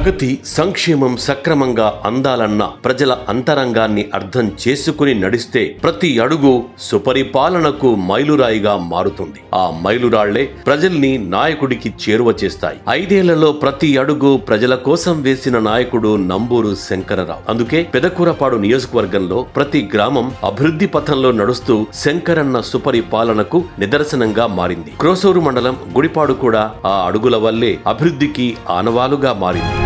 ప్రగతి సంక్షేమం సక్రమంగా అందాలన్న ప్రజల అంతరంగాన్ని అర్థం చేసుకుని నడిస్తే ప్రతి అడుగు సుపరిపాలనకు మైలురాయిగా మారుతుంది. ఆ మైలురాళ్లే ప్రజల్ని నాయకుడికి చేరువ చేస్తాయి. 5 ఏళ్లలో ప్రతి అడుగు ప్రజల కోసం వేసిన నాయకుడు నంబూరు శంకరరావు. అందుకే పెదకూరపాడు నియోజకవర్గంలో ప్రతి గ్రామం అభివృద్ధి పథంలో నడుస్తూ శంకరన్న సుపరిపాలనకు నిదర్శనంగా మారింది. క్రోసూరు మండలం గుడిపాడు కూడా ఆ అడుగుల వల్లే అభివృద్ధికి ఆనవాలుగా మారింది.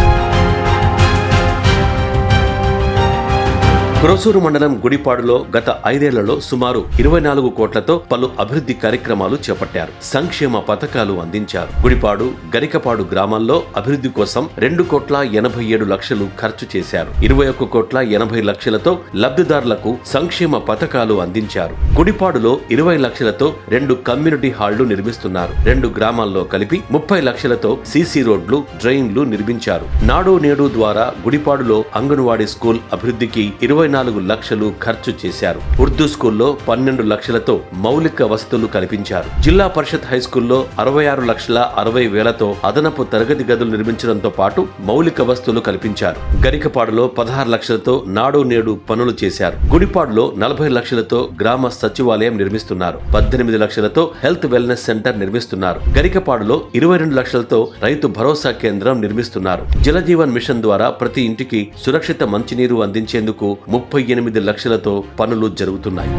క్రోసూరు మండలం గుడిపాడులో గత 5 ఏళ్లలో సుమారు 24 కోట్లతో పలు అభివృద్ధి కార్యక్రమాలు చేపట్టారు. సంక్షేమ పథకాలు అందించారు. గుడిపాడు గరికపాడు గ్రామాల్లో అభివృద్ధి కోసం 2,87 లక్షలు ఖర్చు చేశారు. 21,80 లక్షలతో లబ్ధిదారులకు సంక్షేమ పథకాలు అందించారు. గుడిపాడులో 20 లక్షలతో 2 కమ్యూనిటీ హాళ్లు నిర్మిస్తున్నారు. 2 గ్రామాల్లో కలిపి 30 లక్షలతో సీసీ రోడ్లు, డ్రైన్లు నిర్మించారు. నాడు నేడు ద్వారా గుడిపాడులో అంగన్వాడీ స్కూల్ అభివృద్ధికి 24 లక్షలు ఖర్చు చేశారు. ఉర్దూ స్కూల్లో 12 లక్షలతో మౌలిక వసతులు కల్పించారు. జిల్లా పరిషత్ హైస్కూల్లో 66,60,000తో అదనపు తరగతి గదులు నిర్మించడంతో పాటు మౌలిక వసతులు కల్పించారు. గరికపాడులో 16 లక్షలతో నాడు నేడు పనులు చేశారు. గుడిపాడులో 40 లక్షలతో గ్రామ సచివాలయం నిర్మిస్తున్నారు. 18 లక్షలతో హెల్త్ వెల్నెస్ సెంటర్ నిర్మిస్తున్నారు. గరికపాడులో 22 లక్షలతో రైతు భరోసా కేంద్రం నిర్మిస్తున్నారు. జలజీవన్ మిషన్ ద్వారా ప్రతి ఇంటికి సురక్షిత మంచినీరు అందించేందుకు 38 లక్షలతో పనులు జరుగుతున్నాయి.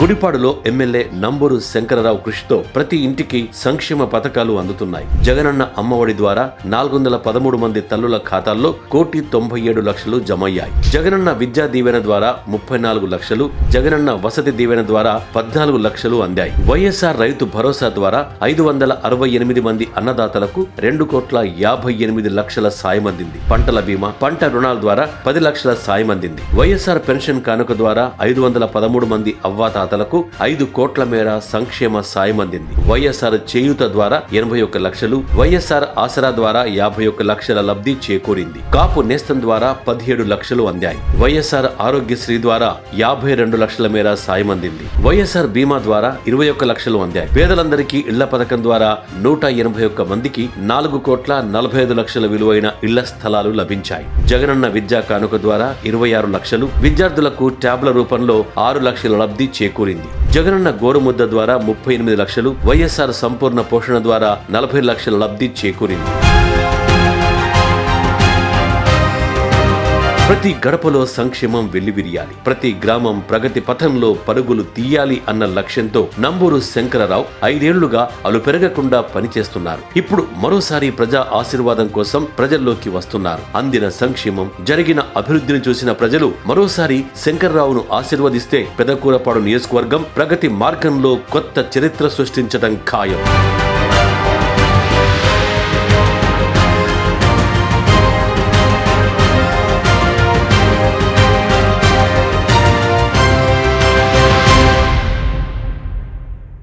గుడిపాడులో ఎమ్మెల్యే నంబూరు శంకరరావు కృషితో ప్రతి ఇంటికి సంక్షేమ పథకాలు అందుతున్నాయి. జగనన్న అమ్మఒడి ద్వారా 413 మంది తల్లుల ఖాతాల్లో 1,97,00,000 జమయ్యాయి. జగనన్న విద్యా దీవెన ద్వారా 34 లక్షలు, జగనన్న వసతి దీవెన ద్వారా 14 లక్షలు అందాయి. వైఎస్ఆర్ రైతు భరోసా ద్వారా 568 మంది అన్నదాతలకు 2,58,00,000 సాయం అందింది. పంటల బీమా, పంట రుణాల ద్వారా 10 లక్షల సాయం అందింది. వైఎస్ఆర్ పెన్షన్ కానుక ద్వారా 513 మంది అవ్వాతాతలకు 5 కోట్ల మేర సంక్షేమ సాయం అందింది. వైఎస్ఆర్ చేయూత ద్వారా 81 లక్షలు, వైఎస్ఆర్ ఆసరా ద్వారా 51 లక్షల లబ్ధి చేకూరింది. కాపు నేస్తం ద్వారా 17 లక్షలు అందాయి. వైఎస్ఆర్ ఆరోగ్యశ్రీ ద్వారా 52 లక్షల మేర సాయం అందింది. వైఎస్ఆర్ బీమా ద్వారా 21 లక్షలు అందాయి. పేదలందరికీ ఇళ్ల పథకం ద్వారా 181 మందికి 4,45,00,000 విలువైన ఇళ్ల స్థలాలు లభించాయి. జగనన్న విద్యా కానుక ద్వారా 26 లక్షలు, విద్యార్థులకు ట్యాబ్ల రూపంలో 6 లక్షల లబ్ధి చేకూరింది. జగనన్న గోరుముద్ద ద్వారా 38 లక్షలు, వైఎస్ఆర్ సంపూర్ణ పోషణ ద్వారా 40 లక్షల లబ్ధి చేకూరింది. ప్రతి గడపలో సంక్షేమం వెల్లివిరియాలి, ప్రతి గ్రామం ప్రగతి పథంలో పరుగులు తీయాలి అన్న లక్ష్యంతో నంబూరు శంకరరావు 5 ఏళ్లుగా అలుపెరగకుండా పనిచేస్తున్నారు. ఇప్పుడు మరోసారి ప్రజా ఆశీర్వాదం కోసం ప్రజల్లోకి వస్తున్నారు. అందిన సంక్షేమం, జరిగిన అభివృద్ధిని చూసిన ప్రజలు మరోసారి శంకరరావును ఆశీర్వదిస్తే పెదకూరపాడు నియోజకవర్గం ప్రగతి మార్గంలో కొత్త చరిత్ర సృష్టించడం ఖాయం.